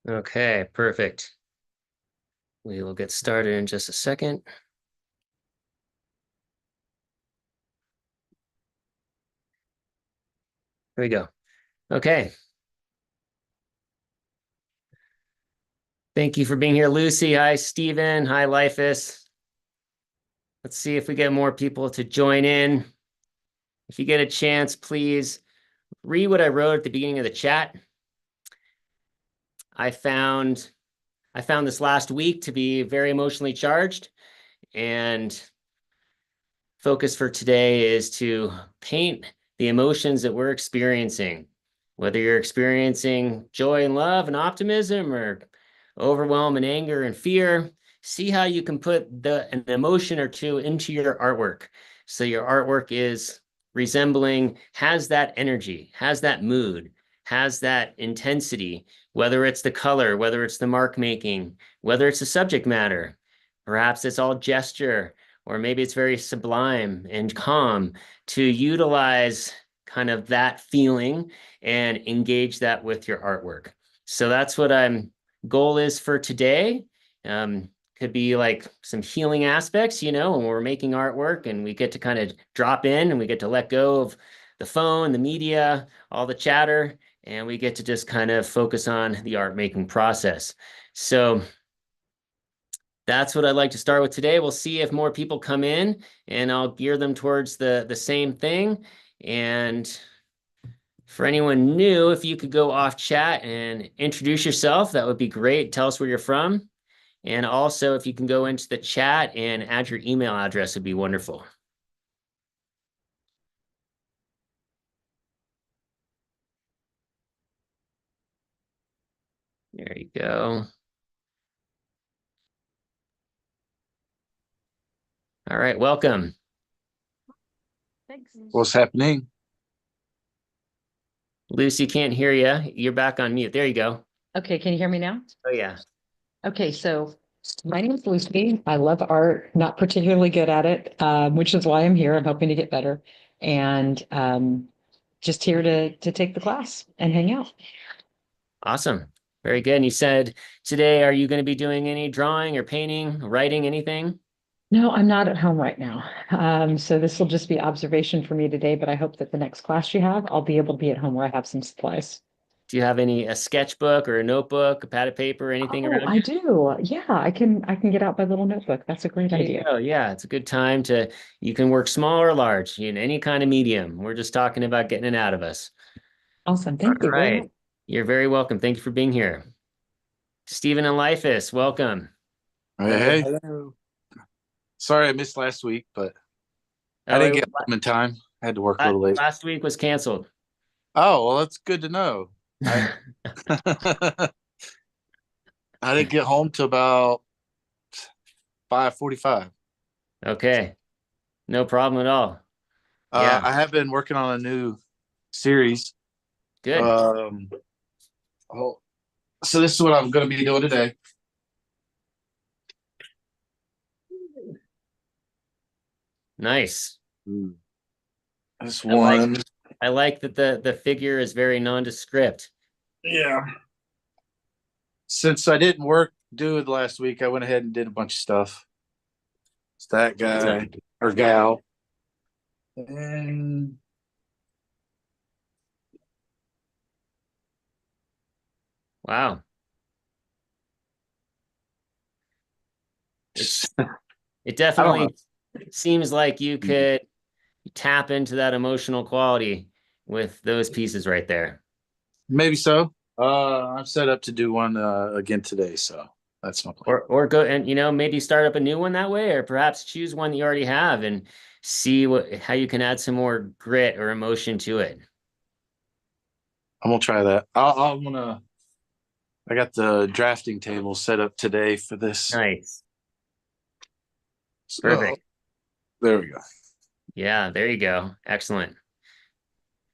Okay, perfect. We will get started in just a second. Here we go. Okay. Thank you for being here, Lucy. Hi, Stephen. Hi, Lifus. Let's see if we get more people to join in. If you get a chance, please read what I wrote at the beginning of the chat. I found this last week to be very emotionally charged, and focus for today is to paint the emotions that we're experiencing. Whether you're experiencing joy and love and optimism, or overwhelm and anger and fear, see how you can put an emotion or two into your artwork. So your artwork has that energy, has that mood, has that intensity, whether it's the color, whether it's the mark making, whether it's the subject matter. Perhaps it's all gesture, or maybe it's very sublime and calm, to utilize kind of that feeling and engage that with your artwork. So that's what goal is for today. Could be like some healing aspects, when we're making artwork and we get to kind of drop in and we get to let go of the phone, the media, all the chatter, and we get to just kind of focus on the art making process. So that's what I'd like to start with today. We'll see if more people come in, and I'll gear them towards the same thing. And for anyone new, if you could go off chat and introduce yourself, that would be great. Tell us where you're from. And also, if you can go into the chat and add your email address, would be wonderful. There you go. All right, welcome. Thanks. What's happening? Lucy, can't hear you. You're back on mute. There you go. Okay, can you hear me now? Oh, yeah. Okay, so my name is Lucy. I love art, not particularly good at it, which is why I'm here. I'm hoping to get better, and just here to take the class and hang out. Awesome. Very good. And you said today, are you going to be doing any drawing or painting, writing, anything? No, I'm not at home right now. So this will just be observation for me today, but I hope that the next class you have, I'll be able to be at home where I have some supplies. Do you have a sketchbook or a notebook, a pad of paper, anything around? I do. Yeah, I can get out my little notebook. That's a great idea. Oh, yeah, it's a good time you can work small or large, any kind of medium. We're just talking about getting it out of us. Awesome. Thank you very much. You're very welcome. Thank you for being here. Stephen and Lifus, welcome. Hey. Hello. Sorry I missed last week, but I didn't get home in time. I had to work a little late. Last week was canceled. Oh, well, that's good to know. I didn't get home till about 5:45. Okay. No problem at all. Yeah. I have been working on a new series. Good. So this is what I'm going to be doing today. Nice. This one. I like that the figure is very nondescript. Yeah. Since I didn't do it last week, I went ahead and did a bunch of stuff. It's that guy or gal. And wow. It definitely seems like you could tap into that emotional quality with those pieces right there. Maybe so. I'm set up to do one again today, so that's my plan. Or go and maybe start up a new one that way, or perhaps choose one that you already have and see how you can add some more grit or emotion to it. I'm gonna try that. I got the drafting table set up today for this. Nice. So, perfect. There we go. Yeah, there you go. Excellent.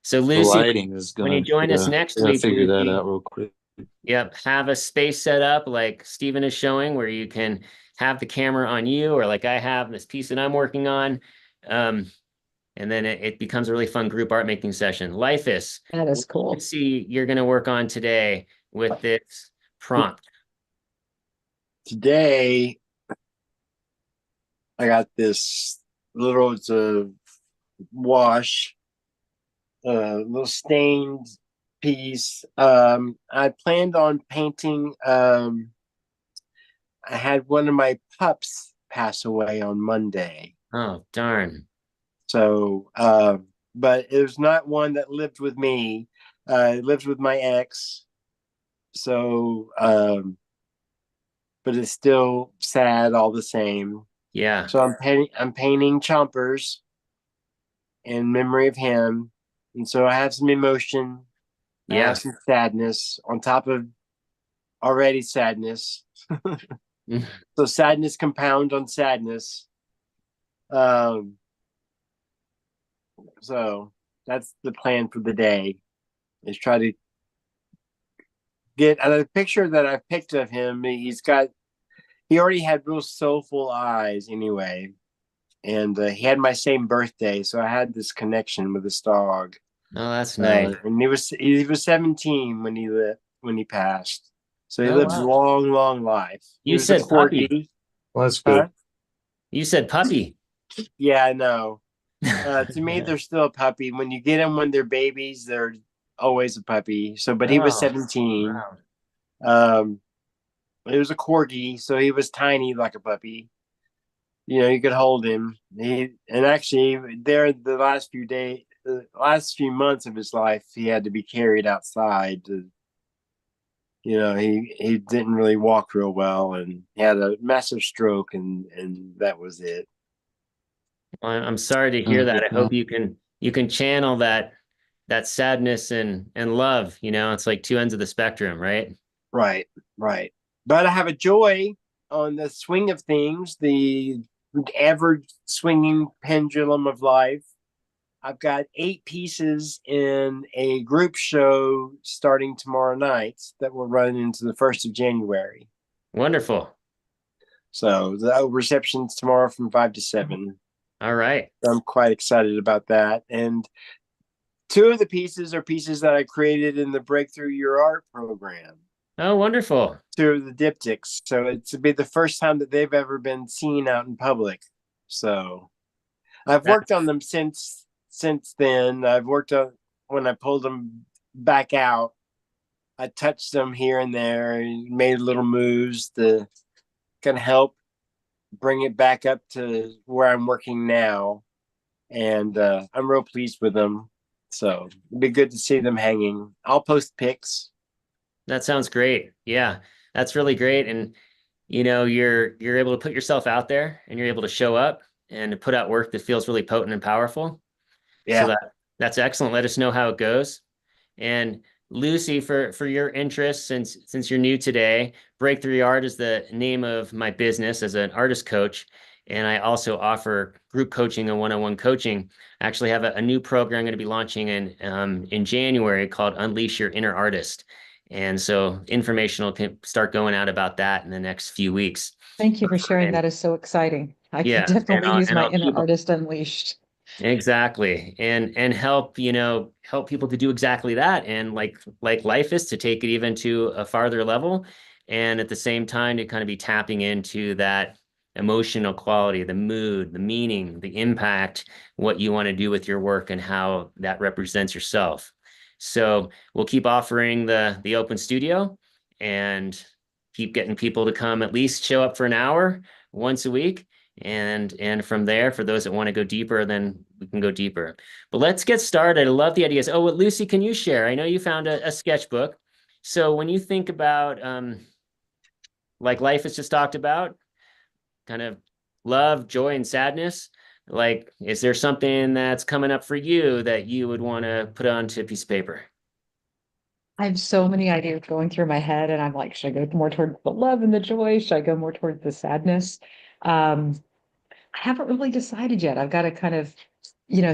So Lucy, when you join us next week, figure that out real quick. Yep, have a space set up like Stephen is showing, where you can have the camera on you, or like I have this piece that I'm working on. And then it becomes a really fun group art making session. Lifus, that is cool. See, you're going to work on today with this prompt. Today I got this it's a wash, little stained piece. I planned on painting. I had one of my pups pass away on Monday. Oh, darn. So, but it was not one that lived with me. It lived with my ex. So, but it's still sad all the same. Yeah. So I'm painting chompers in memory of him. And so I have some emotion. I Yeah. have some sadness on top of already sadness. So sadness compound on sadness. So that's the plan for the day, is try to get a picture that I picked of him. He already had real soulful eyes anyway. And he had my same birthday. So I had this connection with this dog. Oh, that's nice. And he was 17 when he passed. So he Oh, lived a wow. long, long life. He You was a said puppy. corgi. Well, that's Huh? good. You said puppy. Yeah, I know. To me, they're still a puppy. When you get them when they're babies, they're always a puppy. So, but he was Oh, 17. wow. It was a corgi, so he was tiny like a puppy. You could hold him. Actually, there the last few months of his life, he had to be carried outside. He didn't really walk real well, and he had a massive stroke, and that was it. Well, I'm sorry to hear that. I hope you can channel that sadness and love. It's like two ends of the spectrum, right? Right, right. But I have a joy on the swing of things, the ever swinging pendulum of life. I've got 8 pieces in a group show starting tomorrow night that will run into the 1st of January. Wonderful. So the reception's tomorrow from 5 to 7. All right. I'm quite excited about that. And 2 of the pieces are pieces that I created in the Breakthrough Your Art program. Oh, wonderful. 2 of the diptychs. So it's to be the first time that they've ever been seen out in public. So I've worked on them since then. I've worked on when I pulled them back out. I touched them here and there and made little moves to kind of help bring it back up to where I'm working now. And I'm real pleased with them. So it'd be good to see them hanging. I'll post pics. That sounds great. Yeah, that's really great. And you're able to put yourself out there, and you're able to show up and to put out work that feels really potent and powerful. Yeah. So that's excellent. Let us know how it goes. And Lucy, for your interest, since you're new today, Breakthrough Art is the name of my business as an artist coach. And I also offer group coaching and one-on-one coaching. I actually have a new program I'm going to be launching in January called Unleash Your Inner Artist. And so information can start going out about that in the next few weeks. Thank you for sharing. That is so exciting. I Yeah, can definitely use my I'll inner keep- artist unleashed. Exactly. And help people to do exactly that. And like life is, to take it even to a farther level. And at the same time, to kind of be tapping into that emotional quality, the mood, the meaning, the impact, what you want to do with your work and how that represents yourself. So we'll keep offering the open studio and keep getting people to come at least show up for an hour once a week. And from there, for those that want to go deeper, then we can go deeper. But let's get started. I love the ideas. Oh, well, Lucy, can you share? I know you found a sketchbook. So when you think about like life is just talked about, kind of love, joy, and sadness, like, is there something that's coming up for you that you would want to put onto a piece of paper? I have so many ideas going through my head, and I'm like, should I go more toward the love and the joy? Should I go more toward the sadness? I haven't really decided yet. I've got to kind of,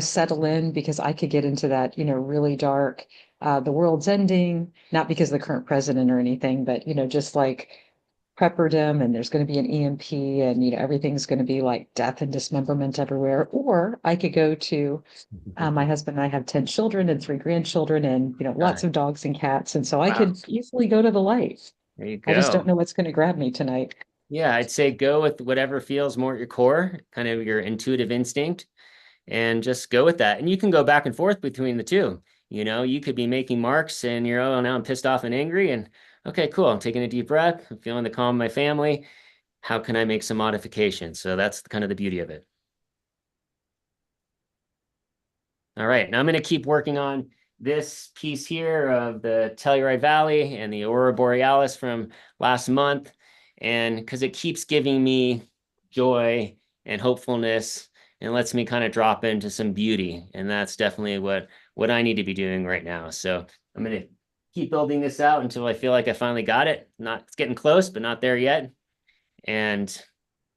settle in, because I could get into that, really dark, the world's ending, not because of the current president or anything, but, just like prepperdom, and there's going to be an EMP, and, everything's going to be like death and dismemberment everywhere. Or I could go to, my husband and I have 10 children and 3 grandchildren, and, lots of dogs and cats. And so I Wow. could easily go to the light. There you I just don't go. know what's going to grab me tonight. Yeah, I'd say go with whatever feels more at your core, kind of your intuitive instinct, and just go with that. And you can go back and forth between the two. You know, you could be making marks and you're, oh, now I'm pissed off and angry. And okay, cool. I'm taking a deep breath. I'm feeling the calm of my family. How can I make some modifications? So that's kind of the beauty of it. All right, now I'm going to keep working on this piece here of the Telluride Valley and the Aurora Borealis from last month. And because it keeps giving me joy and hopefulness and lets me kind of drop into some beauty. And that's definitely what I need to be doing right now. So I'm going to keep building this out until I feel like I finally got it. Not, it's getting close, but not there yet. And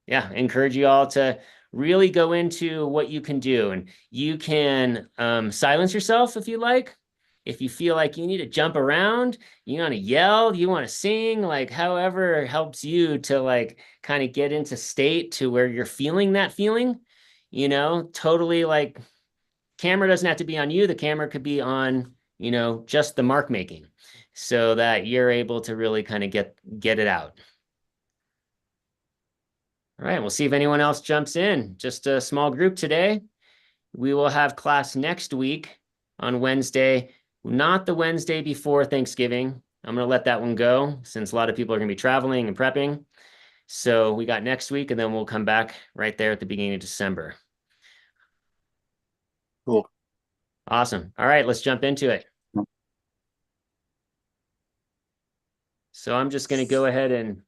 yeah, encourage you all to really go into what you can do. And you can silence yourself if you like. If you feel like you need to jump around, you want to yell, you want to sing, like however helps you to like kind of get into state to where you're feeling that feeling, you know, totally like camera doesn't have to be on you. The camera could be on, you know, just the mark making so that you're able to really kind of get it out. All right, we'll see if anyone else jumps in. Just a small group today. We will have class next week on Wednesday, not the Wednesday before Thanksgiving. I'm going to let that one go since a lot of people are going to be traveling and prepping. So we got next week, and then we'll come back right there at the beginning of December. Cool. Awesome. All right, let's jump into it. So I'm just going to go ahead and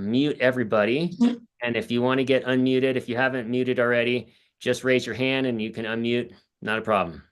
mute everybody. And if you want to get unmuted, if you haven't muted already, just raise your hand and you can unmute. Not a problem.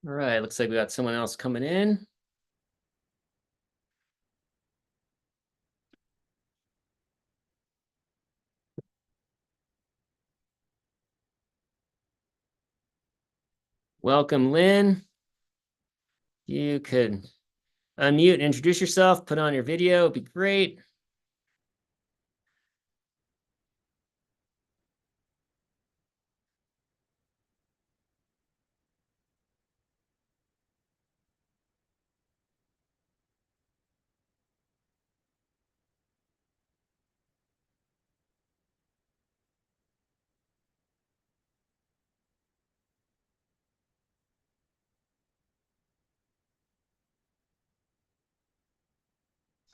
All right, looks like we got someone else coming in. Welcome, Lynn. You could unmute and introduce yourself, put on your video, it'd be great.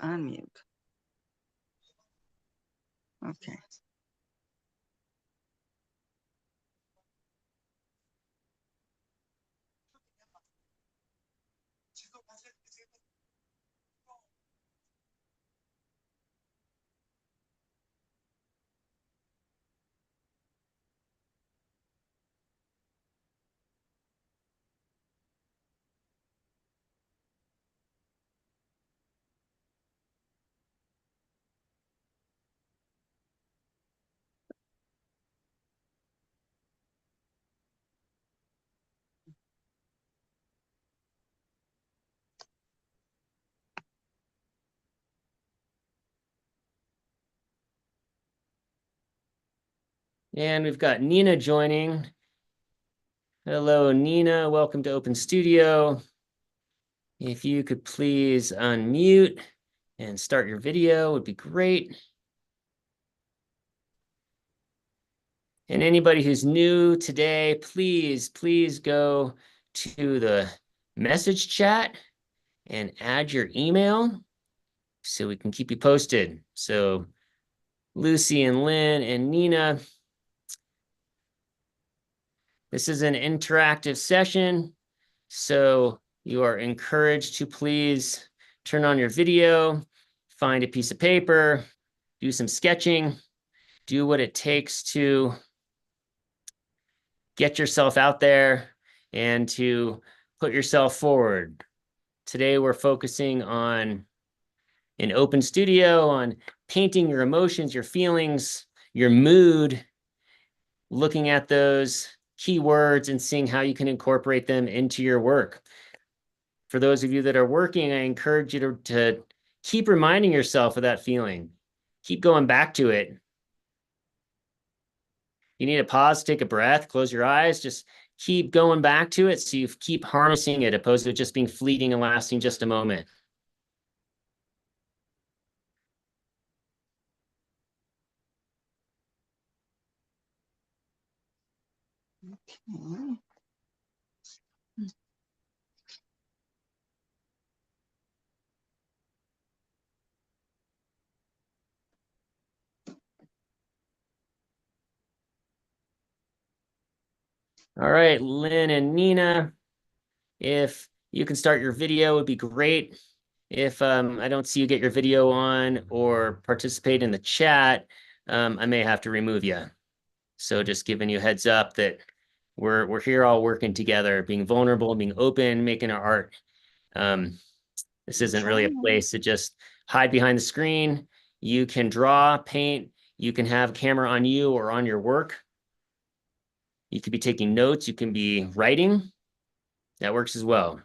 Unmute. Okay. And we've got Nina joining. Hello, Nina. Welcome to Open Studio. If you could please unmute and start your video, would be great. And anybody who's new today, please go to the message chat and add your email so we can keep you posted. So Lucy and Lynn and Nina, this is an interactive session, so you are encouraged to please turn on your video, find a piece of paper, do some sketching, do what it takes to get yourself out there and to put yourself forward. Today, we're focusing on an open studio, on painting your emotions, your feelings, your mood, looking at those keywords and seeing how you can incorporate them into your work. For those of you that are working, I encourage you to keep reminding yourself of that feeling. Keep going back to it. You need to pause, take a breath, close your eyes, just keep going back to it so you keep harnessing it opposed to just being fleeting and lasting just a moment. Okay. All right, Lynn and Nina, if you can start your video, would be great. If I don't see you get your video on or participate in the chat, I may have to remove you. So just giving you a heads up that we're here all working together, being vulnerable, being open, making our art. This isn't really a place to just hide behind the screen. You can draw, paint, you can have a camera on you or on your work. You could be taking notes, you can be writing. That works as well.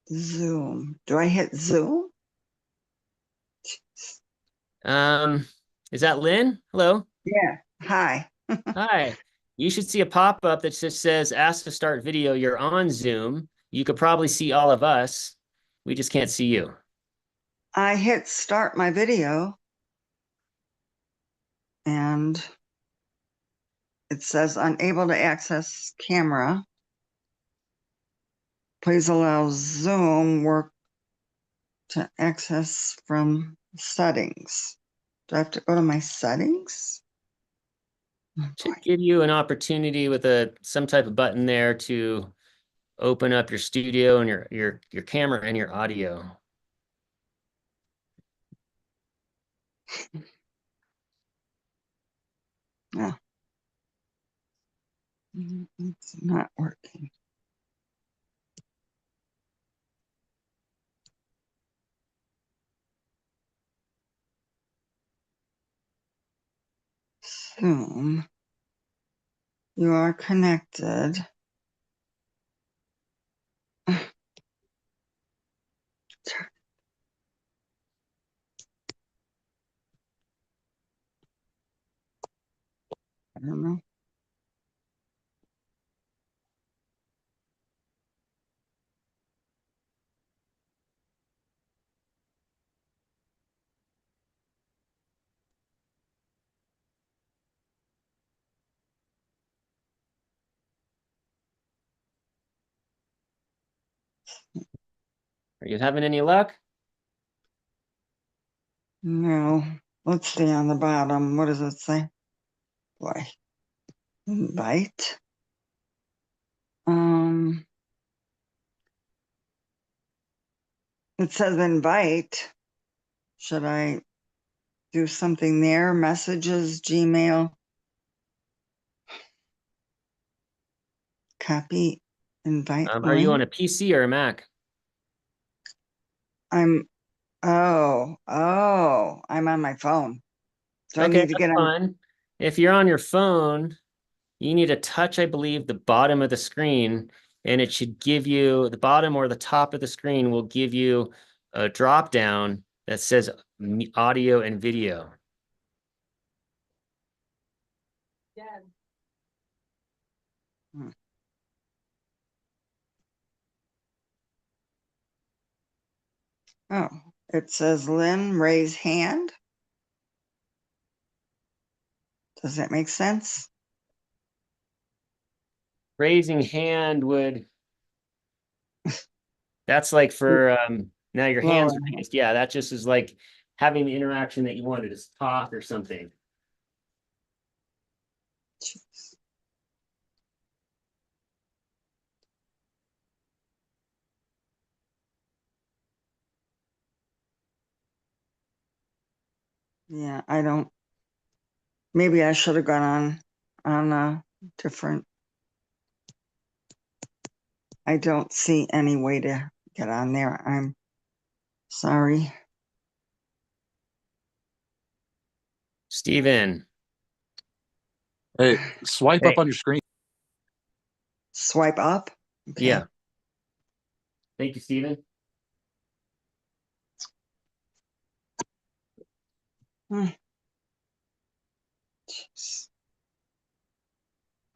Zoom. Do I hit Zoom? Is that Lynn? Hello. Yeah. Hi. Hi. You should see a pop-up that just says, ask to start video. You're on Zoom. You could probably see all of us. We just can't see you. I hit start my video and it says unable to access camera. Please allow Zoom work to access from settings. Do I have to go to my settings? Oh, Should boy. give you an opportunity with some type of button there to open up your studio and your camera and your audio. It's not working. Zoom. You are connected. I don't know. Are you having any luck? No. Let's see on the bottom. What does it say? Boy. Invite. It says invite. Should I do something there? Messages, Gmail. Copy, invite Are you on link. a PC or a Mac? I'm I'm on my phone. So I Okay, need to get that's on. fine. If you're on your phone, you need to touch, I believe, the bottom of the screen, and it should give you the bottom or the top of the screen will give you a drop down that says audio and video. Oh, it says Lynn, raise hand. Does that make sense? Raising hand would, that's like for now your hands Lower. raised. Yeah, that just is like having the interaction that you wanted to talk or something. Jeez. Yeah, I don't. Maybe I should have gone on a different. I don't see any way to get on there. I'm sorry. Steven. Hey, swipe up Hey. on your screen. Swipe up. Okay. Yeah. Thank you, Steven. Hmm. Jeez.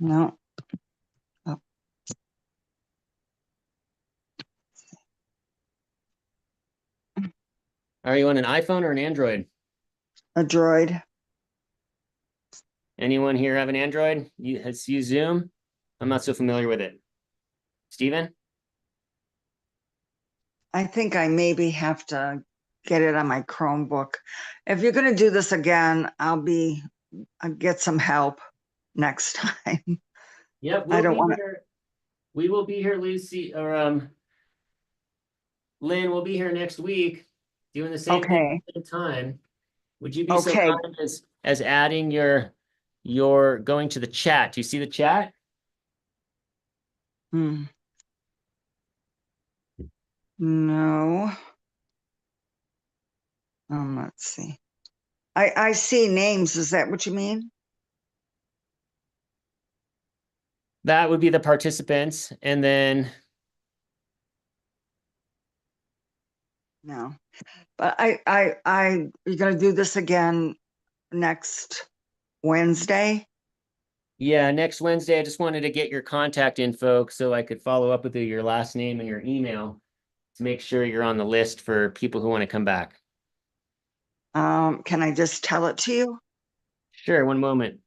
No. Are you on an iPhone or an Android? A droid. Anyone here have an Android? Has used Zoom? I'm not so familiar with it. Steven? I think I maybe have to get it on my Chromebook. If you're going to do this again, I'll get some help next time. Yep, I don't want to. here. We will be here, Lucy, or Lynn will be here next week doing the same thing Okay. at the same time. Would you be so Okay. kind as adding your going to the chat? Do you see the chat? Hmm. No. Let's see. I see names. Is that what you mean? That would be the participants, and then No. But you're going to do this again next Wednesday? yeah, next Wednesday, I just wanted to get your contact info so I could follow up with you, your last name and your email to make sure you're on the list for people who want to come back. Can I just tell it to you? Sure, one moment.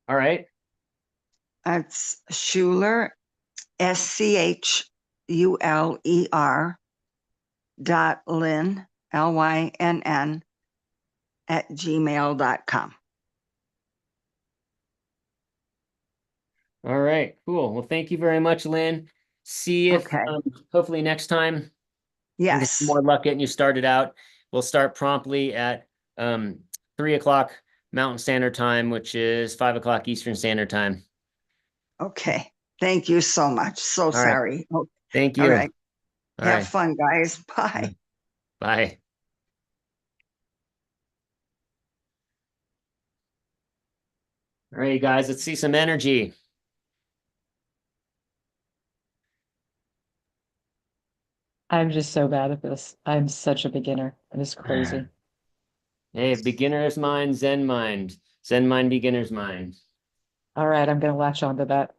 All right. It's Schuler, SCHULER .lynn, LYNN @gmail.com. All right, cool. Well, thank you very much, Lynn. see if, Okay. hopefully next time we can get some Yes, more luck getting you started out. We'll start promptly at 3 o'clock Mountain Standard Time, which is 5 o'clock Eastern Standard Time. okay. Thank you so much. So right. sorry. Oh, Thank all you. right. All Have right. fun, guys. Bye. Bye. All right, guys, let's see some energy. I'm just so bad at this. I'm such a beginner. It is crazy. Hey, beginner's mind, Zen mind. Zen mind, beginner's mind. All right, I'm gonna latch onto that.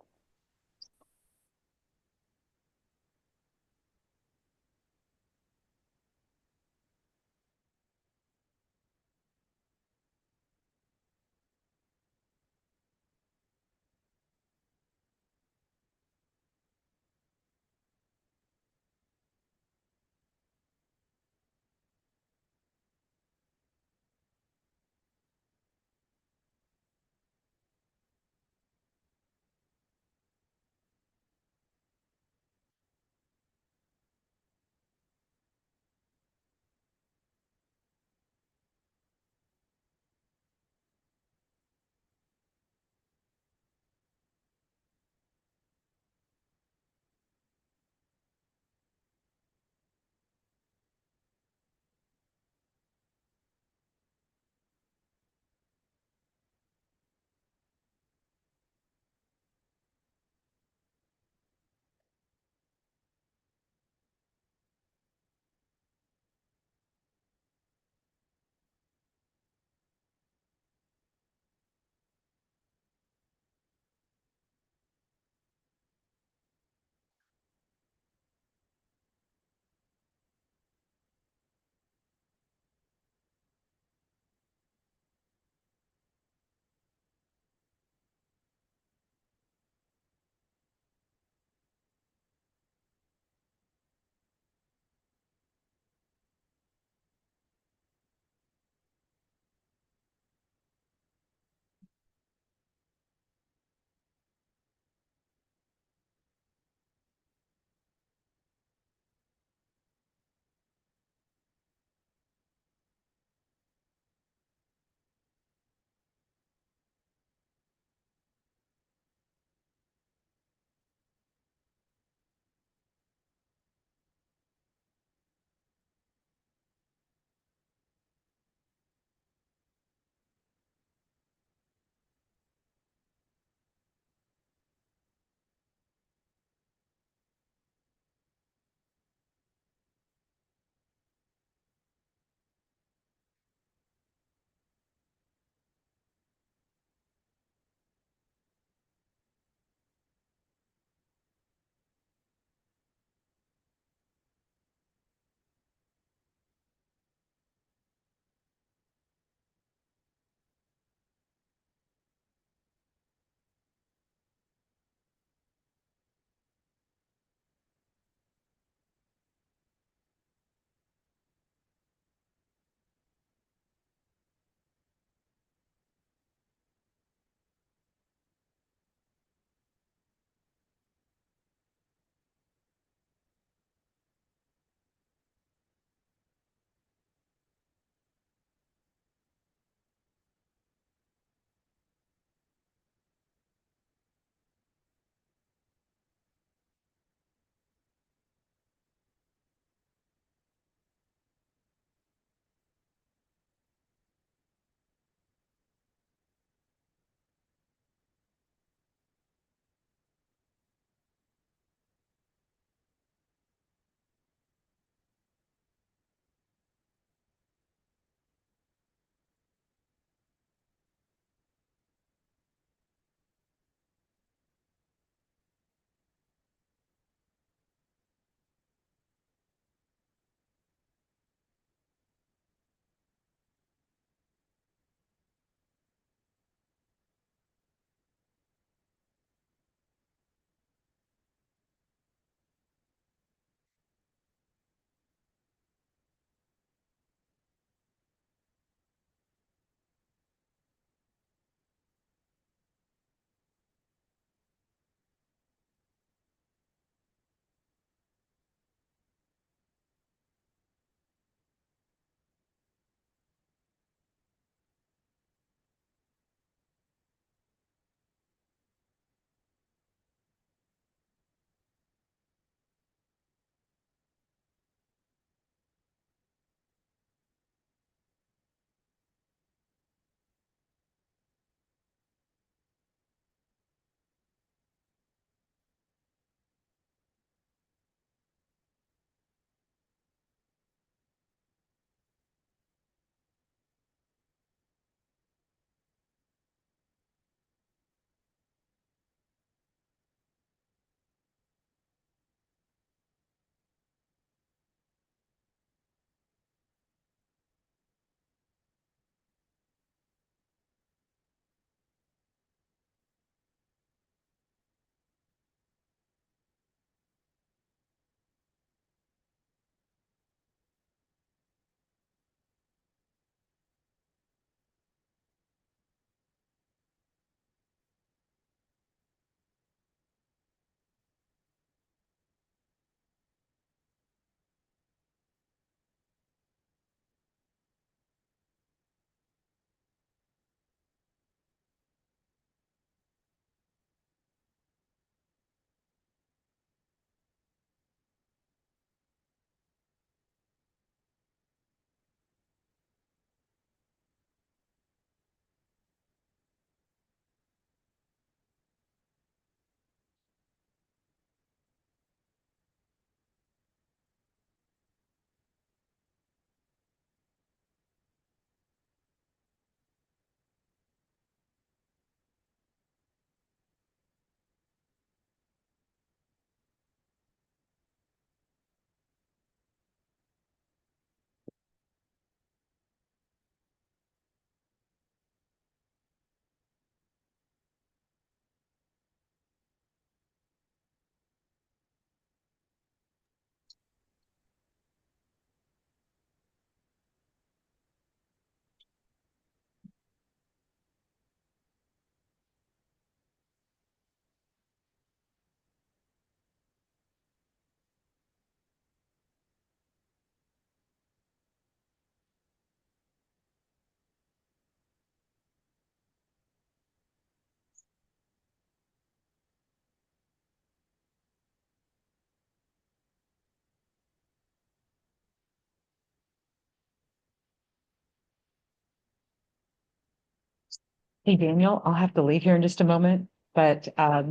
Hey, Daniel, I'll have to leave here in just a moment, but I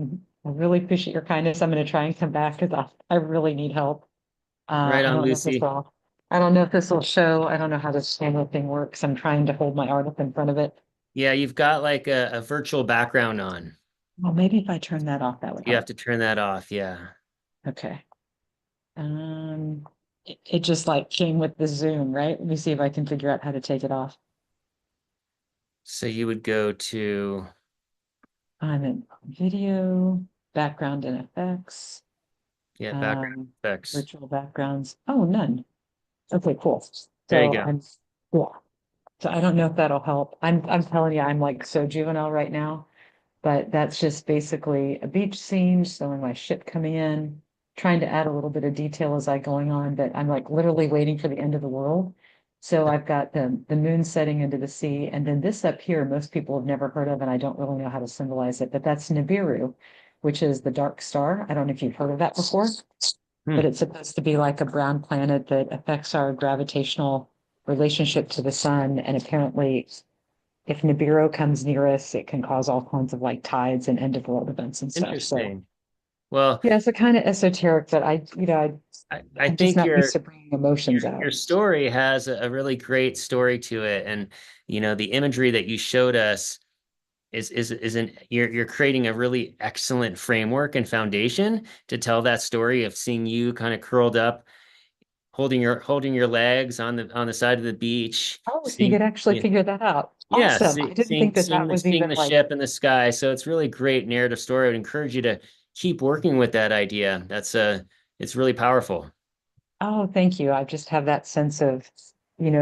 really appreciate your kindness. I'm going to try and come back because I really need help. Right I on, don't know if this Lucy. will, I don't know if this will show. I don't know how this camera thing works. I'm trying to hold my art up in front of it. Yeah, you've got like a virtual background on. Well, maybe if I turn that off, that would You have help. to turn that off. Yeah. Okay. It just like came with the Zoom, right? Let me see if I can figure out how to take it off. So you would go to, I'm in video, background and effects, yeah, background um, effects. virtual backgrounds. Oh, none. Okay, cool. There you So go. yeah. So I don't know if that'll help. I'm telling you, I'm like so juvenile right now, but that's just basically a beach scene, showing my ship coming in, trying to add a little bit of detail as I going on, but I'm like literally waiting for the end of the world. So I've got the moon setting into the sea, and then this up here, most people have never heard of, and I don't really know how to symbolize it, but that's Nibiru, which is the dark star. I don't know if you've heard of that before, Hmm. but it's supposed to be like a brown planet that affects our gravitational relationship to the sun. And apparently, if Nibiru comes near us, it can cause all kinds of like tides and end of world events and stuff. So Interesting. Well, yeah, it's a kind of esoteric, but I I'm just think not used to bringing emotions your out. story has a really great story to it, and the imagery that you showed us you're creating a really excellent framework and foundation to tell that story of seeing you kind of curled up, holding your legs on the side of the beach, Oh, so you seeing could actually yeah, figure that out. yeah, Awesome. I didn't think that that was seeing even the like, ship in the sky. So it's really great narrative story. I would encourage you to keep working with that idea. It's really powerful. oh, thank you. I just have that sense of,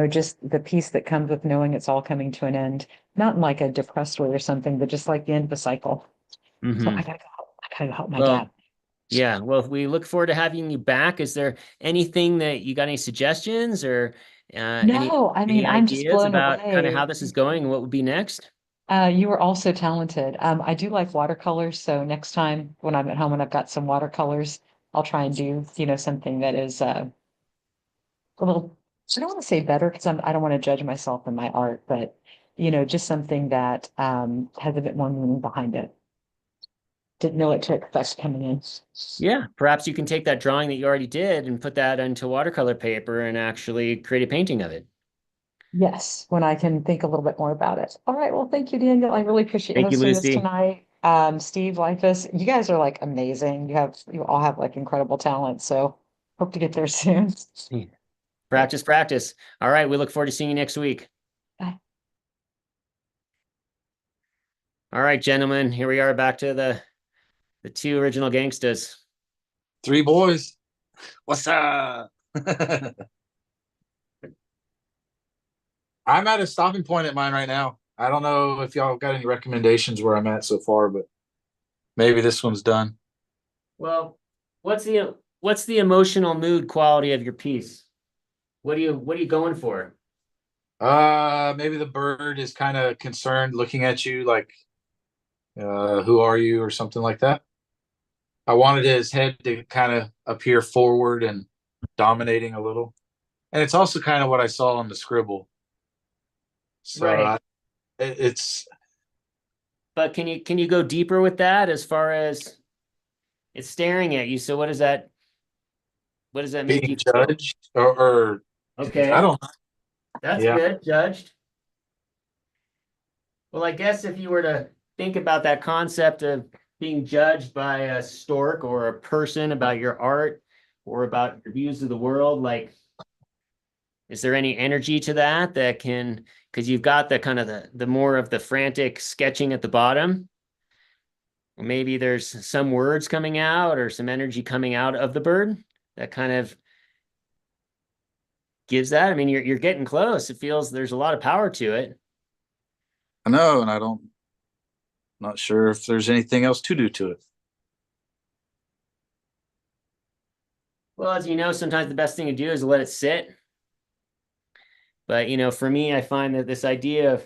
just the peace that comes with knowing it's all coming to an end, not in like a depressed way or something, but just like the end of a cycle. So Hmm. I gotta go help my dad. Well, yeah. Well, we look forward to having you back. Is there anything that you got any suggestions or No, I mean, any I'm just ideas blown about kind of how away. this is going and what would be next? You were all so talented. I do like watercolors, so next time when I'm at home and I've got some watercolors, I'll try and do, something that is a little, I don't want to say better because I don't want to judge myself in my art, but just something that has a bit more meaning behind it. Didn't know what to expect coming in. Yeah, perhaps you can take that drawing that you already did and put that into watercolor paper and actually create a painting of it. Yes, when I can think a little bit more about it. All right, well, thank you, Daniel. I really appreciate you Thank you, hosting this Lucy. tonight. Steve, Lifus, you guys are like amazing. You all have like incredible talent. So hope to get there soon. Yeah. Practice, practice. All right, we look forward to seeing you next week. Bye. All right, gentlemen, here we are back to the two original gangsters. Three boys. What's up? I'm at a stopping point at mine right now. I don't know if y'all got any recommendations where I'm at so far, but maybe this one's done. Well, what's the emotional mood quality of your piece? What are you going for? Maybe the bird is kind of concerned looking at you like, who are you or something like that. I wanted his head to kind of appear forward and dominating a little. And it's also kind of what I saw on the scribble. So Right. it's But can you go deeper with that as far as it's staring at you? So what does that make being you feel? judged or I Okay, don't, that's yeah. good. Judged. Well, I guess if you were to think about that concept of being judged by a stork or a person about your art or about your views of the world, like, is there any energy to that can, because you've got the kind of the more of the frantic sketching at the bottom. Or maybe there's some words coming out or some energy coming out of the bird that kind of gives that. I mean, you're getting close. It feels there's a lot of power to it. I know, and not sure if there's anything else to do to it. Well, as you know, sometimes the best thing to do is let it sit. But for me, I find that this idea of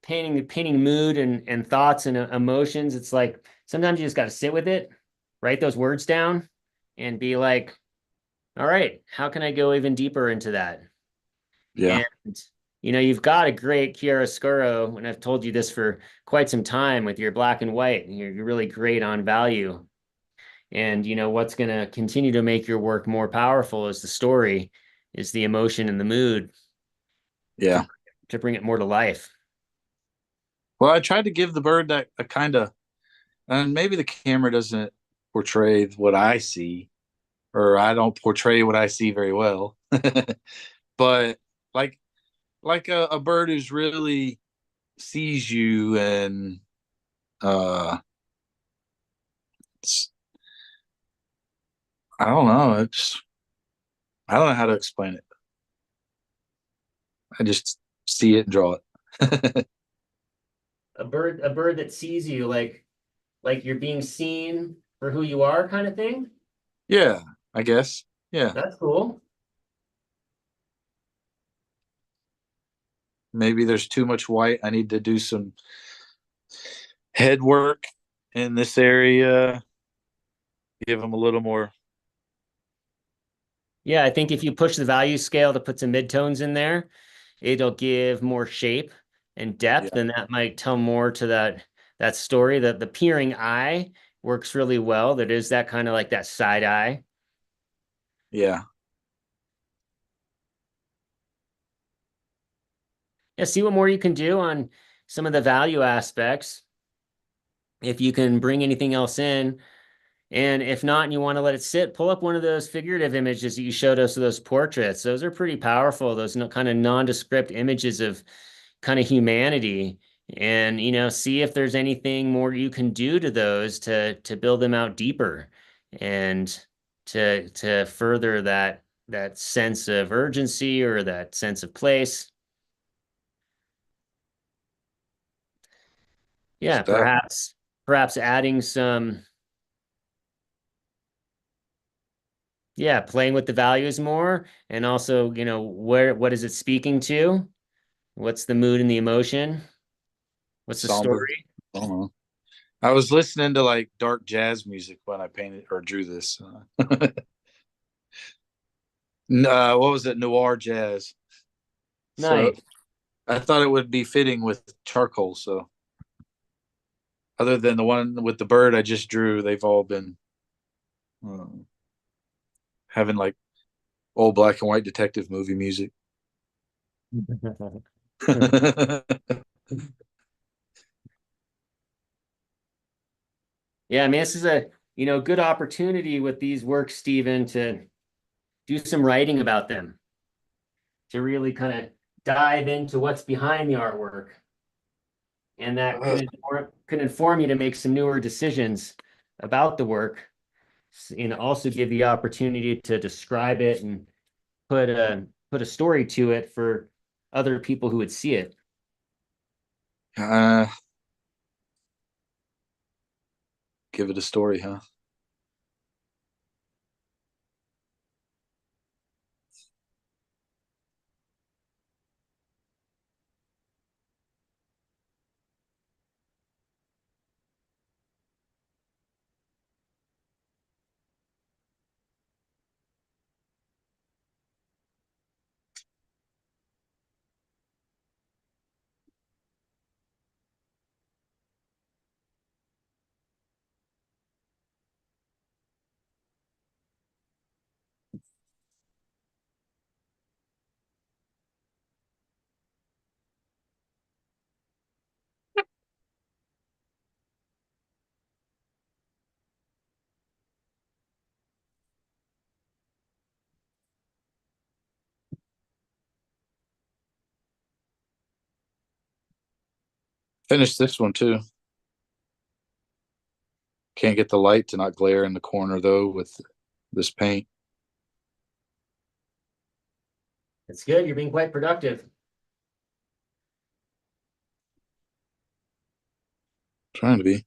painting mood and thoughts and emotions, it's like sometimes you just got to sit with it, write those words down, and be like, all right, how can I go even deeper into that? Yeah. And you've got a great chiaroscuro, and I've told you this for quite some time with your black and white, and you're really great on value. And what's going to continue to make your work more powerful is the story, is the emotion and the mood Yeah. to bring it more to life. Well, I tried to give the bird that a kind of, and maybe the camera doesn't portray what I see, or I don't portray what I see very well. But like a bird who's really sees you and uh it's, I don't know. I don't know how to explain it. I just see it and draw it. A bird that sees you like you're being seen for who you are, kind of thing. Yeah, I guess. Yeah. That's cool. Maybe there's too much white. I need to do some head work in this area. Give them a little more. Yeah, I think if you push the value scale to put some midtones in there, it'll give more shape and depth, Yeah. and that might tell more to that story. That the peering eye works really well. That is that kind of like that side eye. Yeah. Yeah, see what more you can do on some of the value aspects. If you can bring anything else in, and if not, and you want to let it sit, pull up one of those figurative images that you showed us of those portraits. Those are pretty powerful. Those kind of nondescript images of kind of humanity. And, see if there's anything more you can do to those to build them out deeper and to further that sense of urgency or that sense of place. Yeah, Stuff. perhaps adding some, yeah, playing with the values more, and also, what is it speaking to? What's the mood and the emotion? What's the Somber. story? I don't know. I was listening to like dark jazz music when I painted or drew this. What was it? Noir jazz. So Nice. I thought it would be fitting with charcoal. So other than the one with the bird I just drew, they've all been um, having like old black and white detective movie music. Yeah, I mean, this is a, good opportunity with these works, Stephen, to do some writing about them, to really kind of dive into what's behind the artwork. And that could inform you to make some newer decisions about the work, and also give the opportunity to describe it and put a story to it for other people who would see it. uh, give it a story, huh? Finish this one too. Can't get the light to not glare in the corner though with this paint. It's good. You're being quite productive. Trying to be.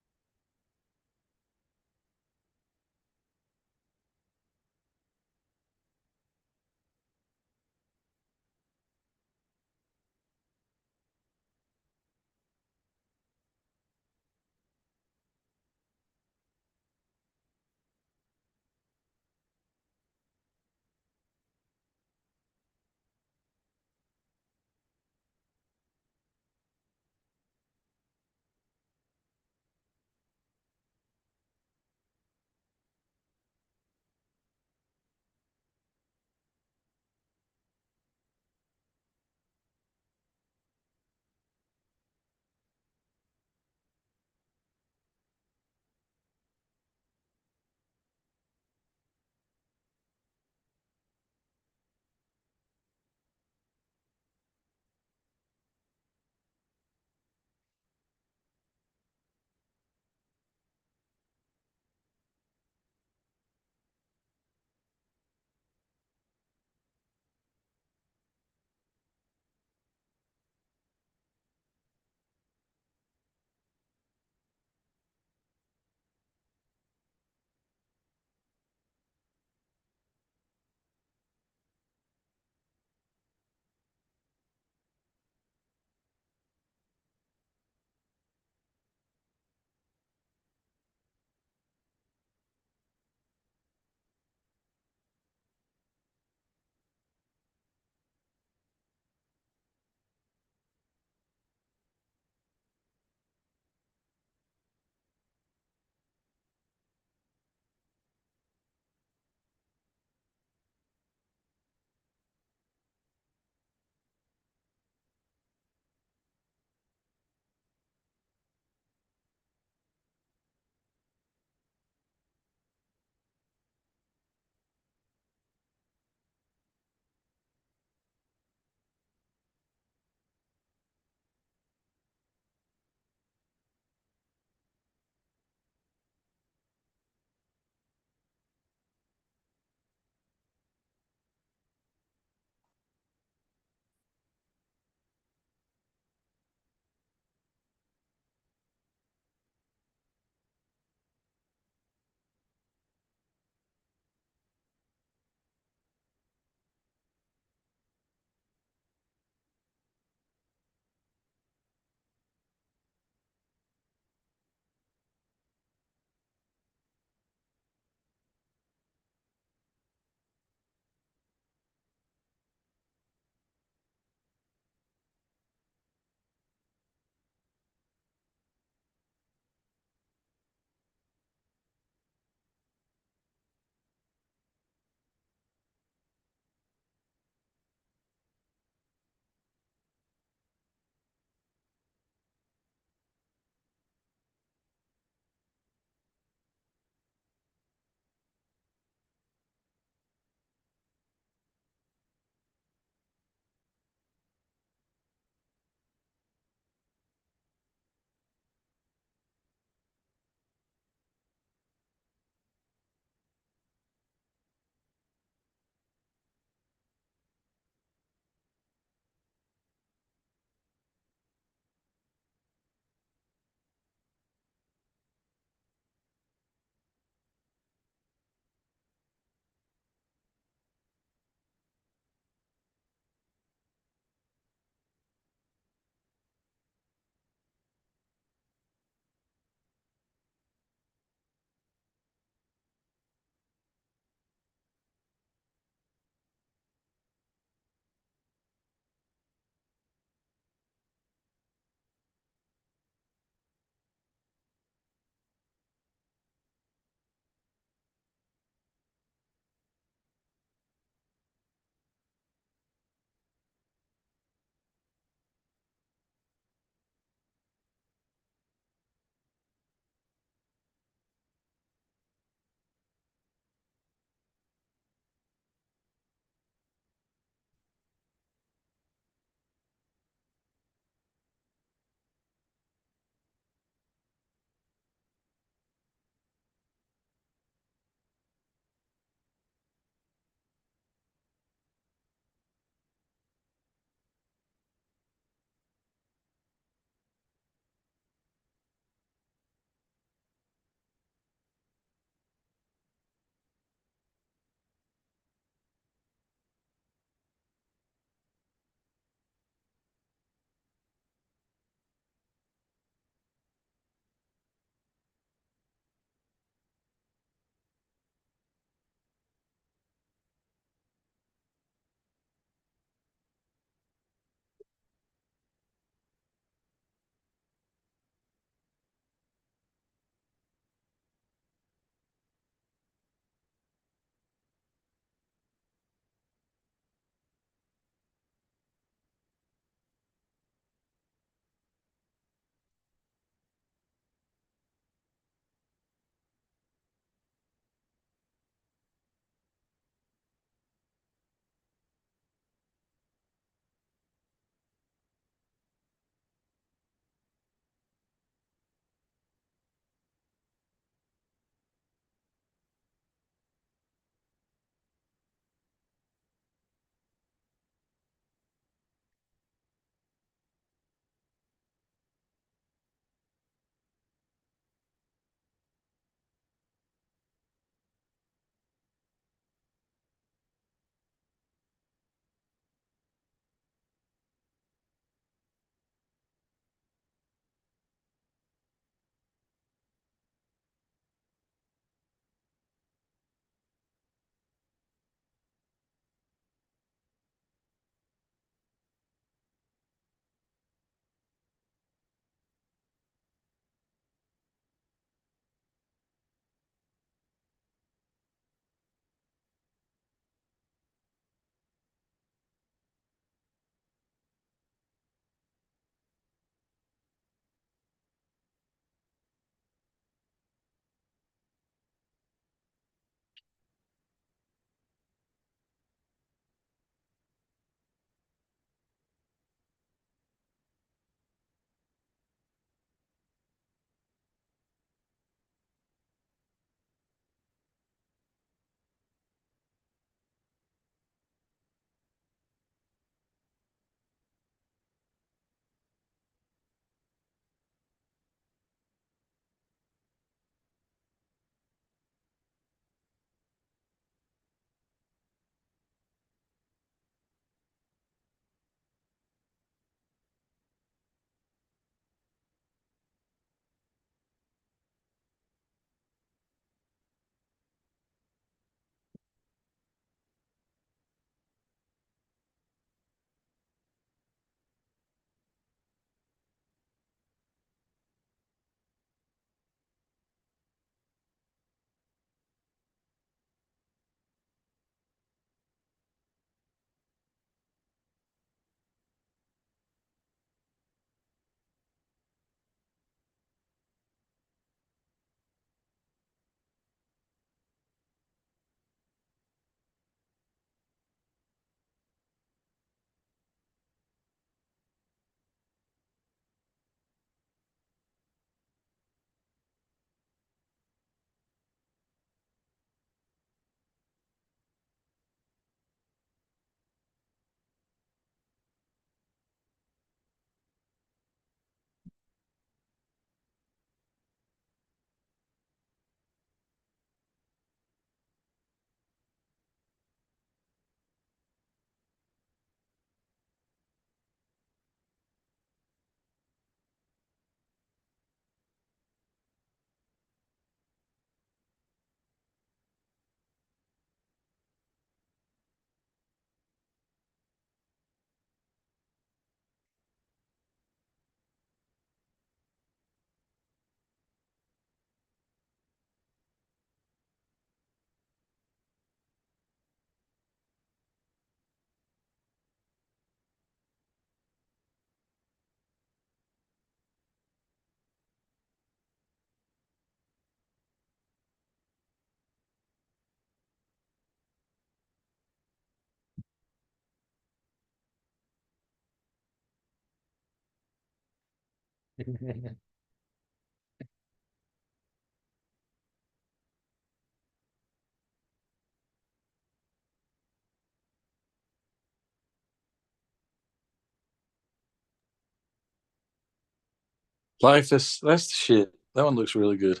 Life is that's the shit. That one looks really good.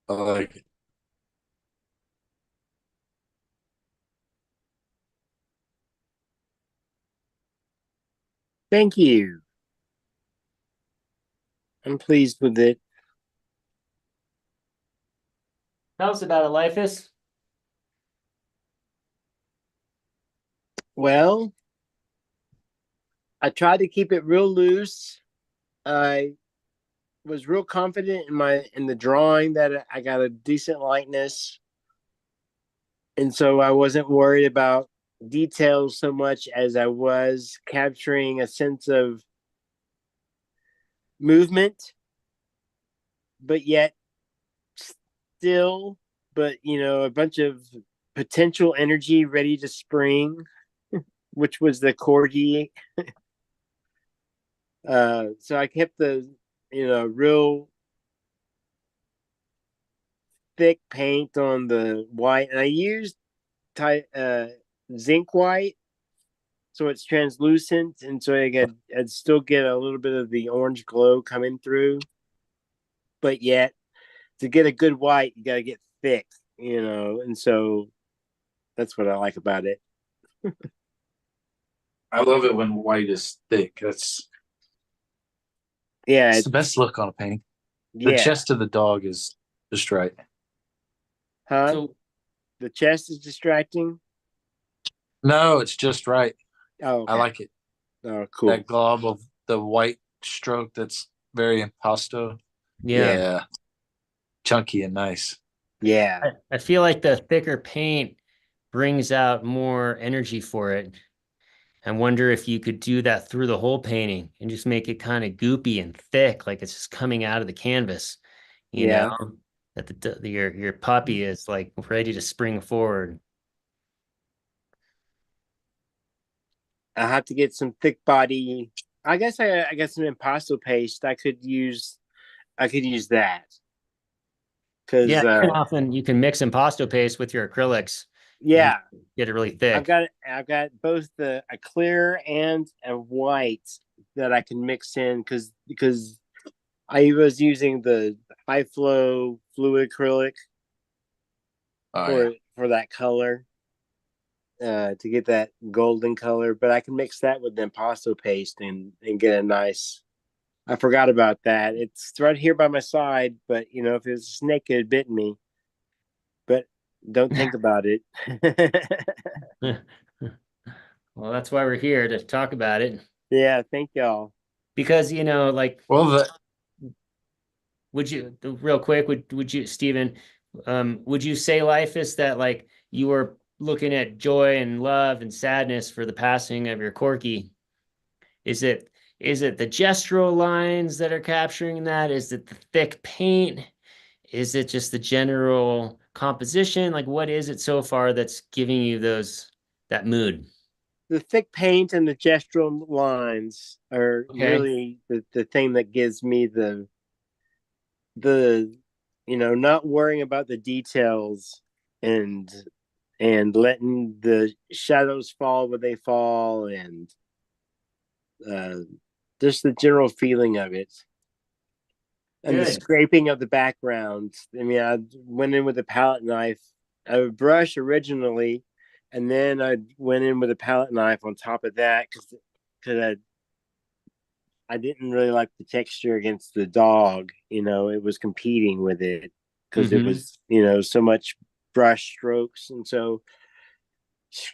I like it. Thank you. I'm pleased with it. Tell us about it, Lifus. Well, I tried to keep it real loose. I was real confident in the drawing that I got a decent likeness, and so I wasn't worried about details so much as I was capturing a sense of movement, but yet still, but a bunch of potential energy ready to spring, which was the corgi. So I kept the real thick paint on the white, and I used zinc white, so it's translucent, and so I'd still get a little bit of the orange glow coming through, but yet to get a good white, you got to get thick, and so that's what I like about it. I love it when white is thick. Yeah, It's the best look on a painting. The yeah, chest of the dog is just right. huh? So The chest is distracting. No, it's just right. Oh, okay. I like it. Oh, cool. That glob of the white stroke that's very impasto. yeah. Chunky and nice. Yeah, I feel like the thicker paint brings out more energy for it. I wonder if you could do that through the whole painting and just make it kind of goopy and thick, like it's just coming out of the canvas, Yeah. that your puppy is like ready to spring forward. I have to get some thick body. I guess I got some impasto paste. I could use that because Yeah, you can mix impasto paste with your acrylics. yeah, Get it really thick. I've got both a clear and a white that I can mix in because I was using the high flow fluid acrylic for that color to get that golden color, but I can mix that with the impasto paste and get a nice. I forgot about that. It's right here by my side, but if it was a snake, it had bitten me. But don't think about it. Well, that's why we're here to talk about it. Yeah, thank y'all. Because, like, Well, real quick, would you, Stephen, would you say, Life, is that like you were looking at joy and love and sadness for the passing of your Corky? Is it the gestural lines that are capturing that? Is it the thick paint? Is it just the general composition? Like, what is it so far that's giving you that mood? The thick paint and the gestural lines are Okay. really the thing that gives me the not worrying about the details and letting the shadows fall where they fall and just the general feeling of it and the Good. scraping of the background. I mean, I went in with a palette knife, a brush originally, and then I went in with a palette knife on top of that because I didn't really like the texture against the dog. It was competing with it because it was so much brush strokes, and so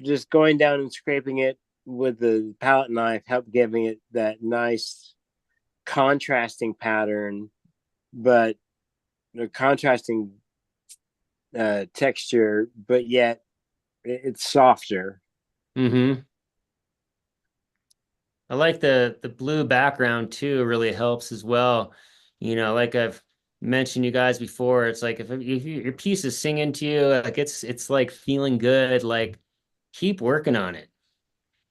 just going down and scraping it with the palette knife helped giving it that nice contrasting pattern, but the contrasting texture, but yet it's softer. Mm-hmm. I like the blue background too, really helps as well. Like I've mentioned you guys before, it's like if your piece is singing to you, like it's like feeling good, like keep working on it.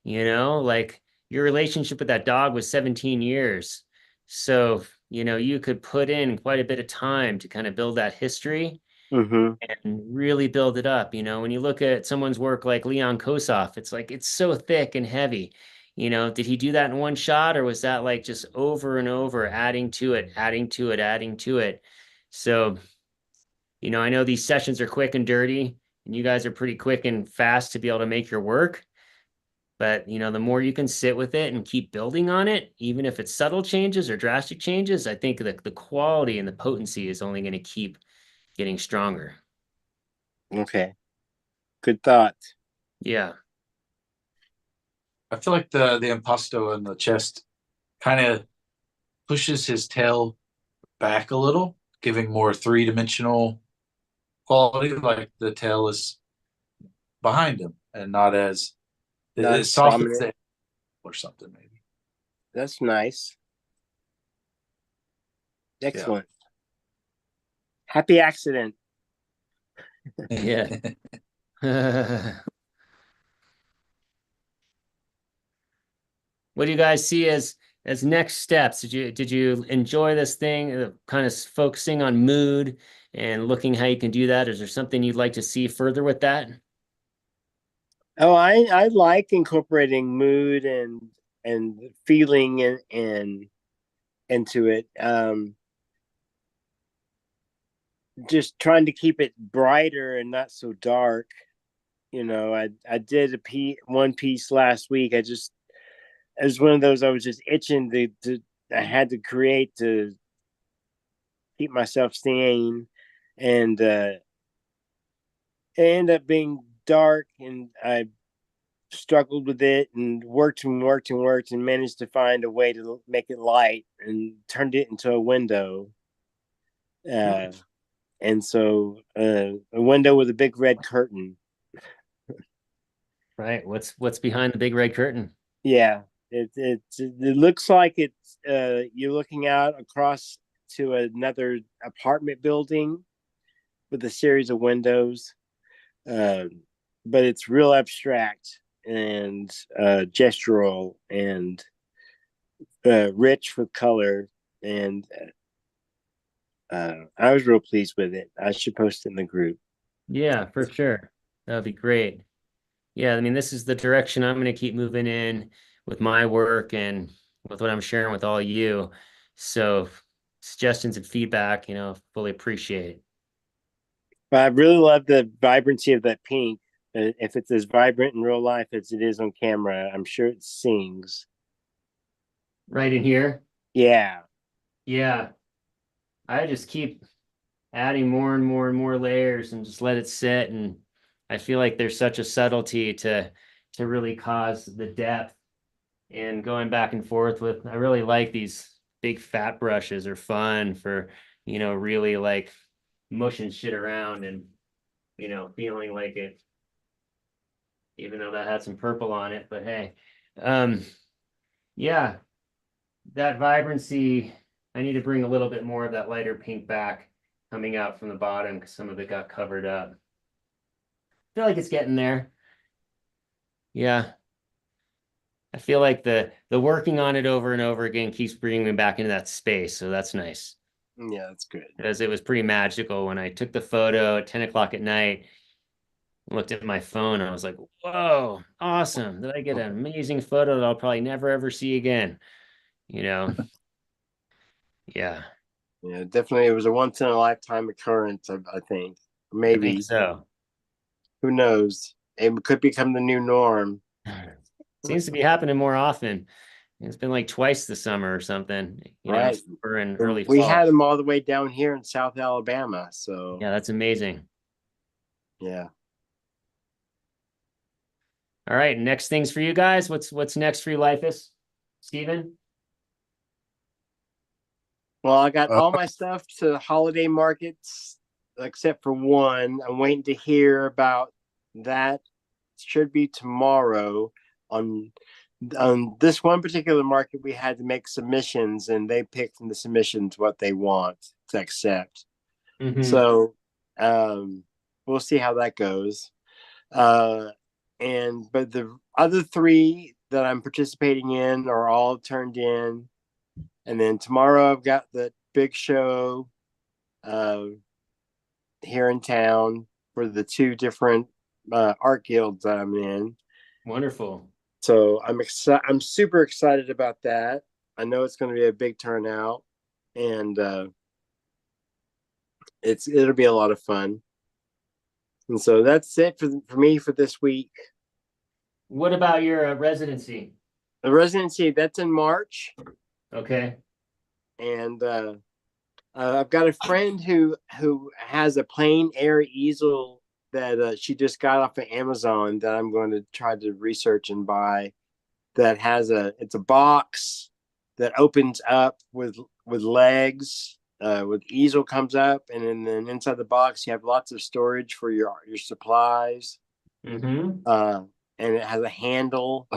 Like your relationship with that dog was 17 years. So you know, you could put in quite a bit of time to kind of build that history Mm-hmm. and really build it up. You know, when you look at someone's work like Leon Kossoff, it's like it's so thick and heavy. You know, did he do that in one shot, or was that like just over and over, adding to it, adding to it, adding to it? So, you know, I know these sessions are quick and dirty, and you guys are pretty quick and fast to be able to make your work. But, you know, the more you can sit with it and keep building on it, even if it's subtle changes or drastic changes, I think the quality and the potency is only going to keep getting stronger. Okay. Good thought. Yeah. I feel like the impasto in the chest kind of pushes his tail back a little, giving more three-dimensional quality. Like the tail is behind him and not as Not it as softens prominent. it or something maybe. That's nice. Excellent. Happy accident. Yeah. What do you guys see as next steps? Did you enjoy this thing, kind of focusing on mood and looking how you can do that? Is there something you'd like to see further with that? Oh, I like incorporating mood and feeling and into it. Just trying to keep it brighter and not so dark. You know, I did one piece last week. It was one of those I was just itching to I had to create to keep myself sane, and it ended up being dark, and I struggled with it and worked and worked and worked and managed to find a way to make it light and turned it into a window. Uh, and so a window with a big red curtain. Right. What's behind the big red curtain? Yeah, it looks like it's you're looking out across to another apartment building with a series of windows, but it's real abstract and gestural and rich with color, and I was real pleased with it. I should post it in the group. Yeah, for sure. That would be great. Yeah, I mean, this is the direction I'm going to keep moving in with my work and with what I'm sharing with all you. So, suggestions and feedback, you know, fully appreciate. But I really love the vibrancy of that pink. If it's as vibrant in real life as it is on camera, I'm sure it sings. Right in here. Yeah. Yeah. I just keep adding more and more and more layers and just let it sit. And I feel like there's such a subtlety to really cause the depth and going back and forth with. I really like these big fat brushes are fun for, you know, really like mushing shit around and, you know, feeling like it, even though that had some purple on it, but hey, um, yeah, that vibrancy, I need to bring a little bit more of that lighter pink back coming out from the bottom because some of it got covered up. Feel like it's getting there. Yeah. I feel like the working on it over and over again keeps bringing me back into that space. So that's nice. Yeah, that's good. Because it was pretty magical when I took the photo at 10 o'clock at night, looked at my phone, and I was like, whoa, awesome. Did I get an amazing photo that I'll probably never ever see again? You know? Yeah, Yeah, definitely. It was a once in a lifetime occurrence, I think. I think Maybe. so. Who knows? It could become the new norm. Seems to be happening more often. It's been like twice this summer or something, you know, Right. or in early We fall. had them all the way down here in South Alabama. So, Yeah, that's amazing. yeah. All right, next things for you guys. What's next for you, Lifus? Steven? Well, I got Uh, all my stuff to the holiday markets except for one. I'm waiting to hear about that. Should be tomorrow. On this one particular market, we had to make submissions, and they pick from the submissions what they want to accept. So we'll see how that goes. But the other three that I'm participating in are all turned in. And then tomorrow I've got the big show here in town for the 2 different art guilds that I'm in. Wonderful. So I'm super excited about that. I know it's going to be a big turnout, and it'll be a lot of fun. And so that's it for me for this week. What about your residency? The residency, that's in March, Okay. and I've got a friend who has a plein air easel that she just got off of Amazon that I'm going to try to research and buy. That has it's a box that opens up with legs. With easel comes up, and then inside the box you have lots of storage for your supplies. Mm-hmm. And it has a handle.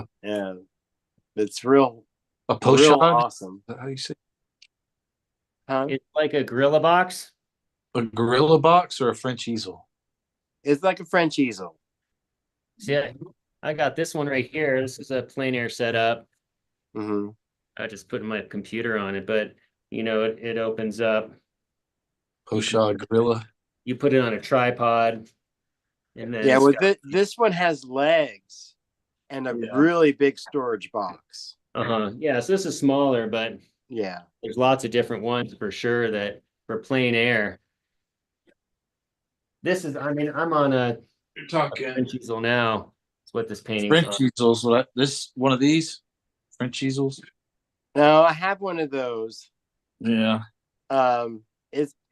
It's real Pochade? awesome. Is that how you say it? Huh? It's like a Gorilla box. A gorilla box or a French easel? It's like a French easel. See, I got this one right here. This is a plein air setup. Mm-hmm. I just put my computer on it, but it opens up. Pochade gorilla. You put it on a tripod, and then Yeah, it's well, got- this one has legs and a Yeah. really big storage box. Yeah, so this is smaller, but Yeah. there's lots of different ones for sure that for plein air. This is, I'm on a You're talking French easel now. That's what this painting French easels. This one of these French easels? No, I have one of those. Yeah.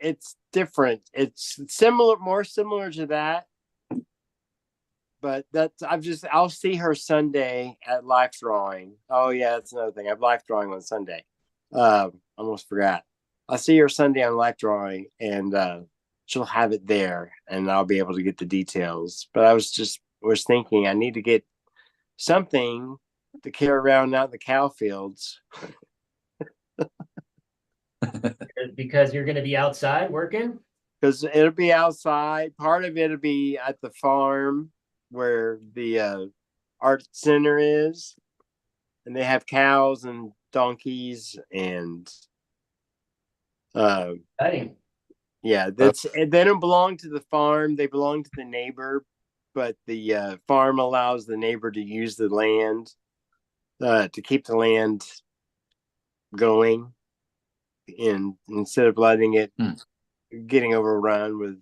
It's different. It's similar, more similar to that. But I'll see her Sunday at Life Drawing. Oh yeah, that's another thing. I have Life Drawing on Sunday. Almost forgot. I'll see her Sunday on Life Drawing, and she'll have it there, and I'll be able to get the details. But I was thinking I need to get something to carry around out in the cow fields. because you're going to be outside working. Because it'll be outside. Part of it'll be at the farm where the art center is, and they have cows and donkeys and Exciting. yeah, they don't belong to the farm. They belong to the neighbor, but the farm allows the neighbor to use the land to keep the land going, and instead of letting it getting overrun with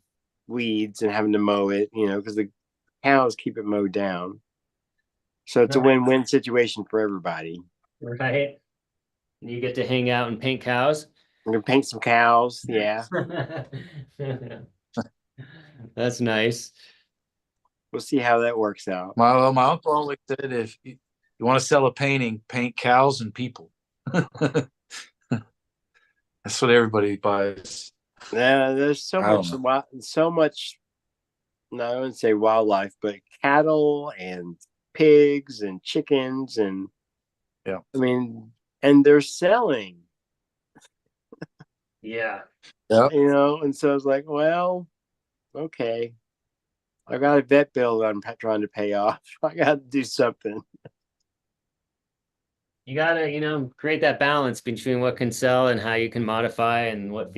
weeds and having to mow it, because the cows keep it mowed down. So it's a win-win situation for everybody. Right. And you get to hang out and paint cows. I'm gonna paint some cows. Yeah, That's nice. we'll see how that works out. My uncle always said, if you want to sell a painting, paint cows and people. That's what everybody buys. Yeah, there's so I don't much. No, I wouldn't say wildlife, but cattle and pigs and chickens, and yeah. I mean, and they're selling. Yeah. Yep. And so I was like, well, okay, I got a vet bill that I'm trying to pay off. I got to do something. You gotta, create that balance between what can sell and how you can modify, and what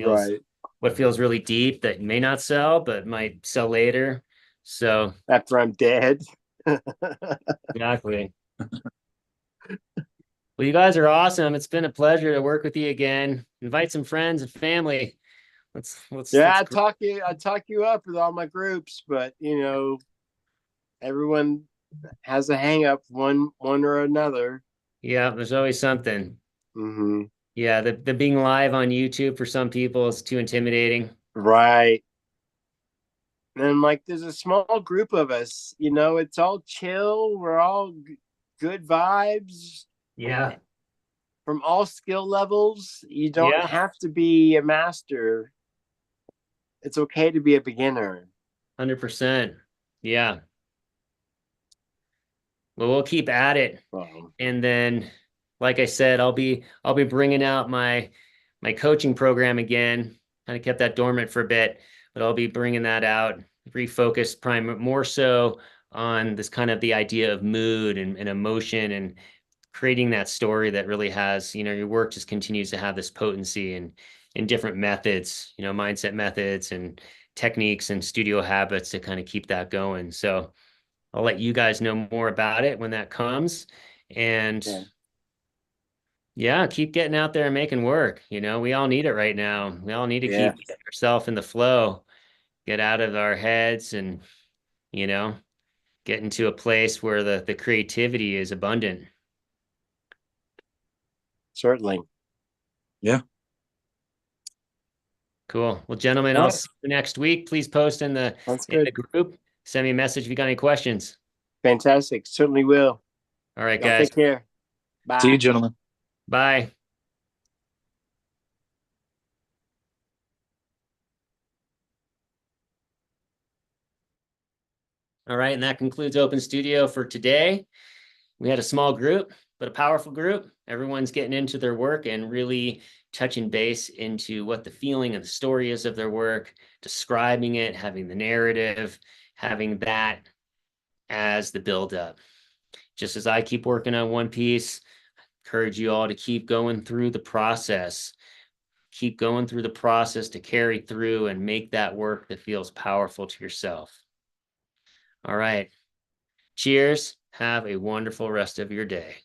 feels really deep that may not sell but might sell later. So After I'm dead. exactly. Well, you guys are awesome. It's been a pleasure to work with you again. Invite some friends and family. I talk you up with all my groups, but everyone has a hang up one or another. Yeah, there's always something. Mm-hmm. Yeah, the being live on YouTube for some people is too intimidating. Right. And there's a small group of us, it's all chill. We're all good vibes. Yeah. From all skill levels. You don't Yeah. have to be a master. It's okay to be a beginner. 100%. Yeah. Well, we'll keep at it. Wow. And then, like I said, I'll be bringing out my coaching program again. Kind of kept that dormant for a bit, but I'll be bringing that out, refocused more so on this kind of the idea of mood and emotion, and creating that story that really has, your work just continues to have this potency and in different methods, mindset methods and techniques and studio habits to kind of keep that going. So I'll let you guys know more about it when that comes. And yeah, keep getting out there and making work. We all need it right now. We all need to Yeah. keep ourselves in the flow, get out of our heads and, get into a place where the creativity is abundant. Certainly. Cool. Well, gentlemen, All I'll right. see you next week. Please post in the Sounds in the good. group. Send me a message if you got any questions. Fantastic. Certainly will. All right, Y'all guys. take care. Bye. See you, gentlemen. Bye. All right, and that concludes Open Studio for today. We had a small group, but a powerful group. Everyone's getting into their work and really touching base into what the feeling and the story is of their work, describing it, having the narrative, having that as the buildup. Just as I keep working on one piece, I encourage you all to keep going through the process. Keep going through the process to carry through and make that work that feels powerful to yourself. All right. Cheers. Have a wonderful rest of your day.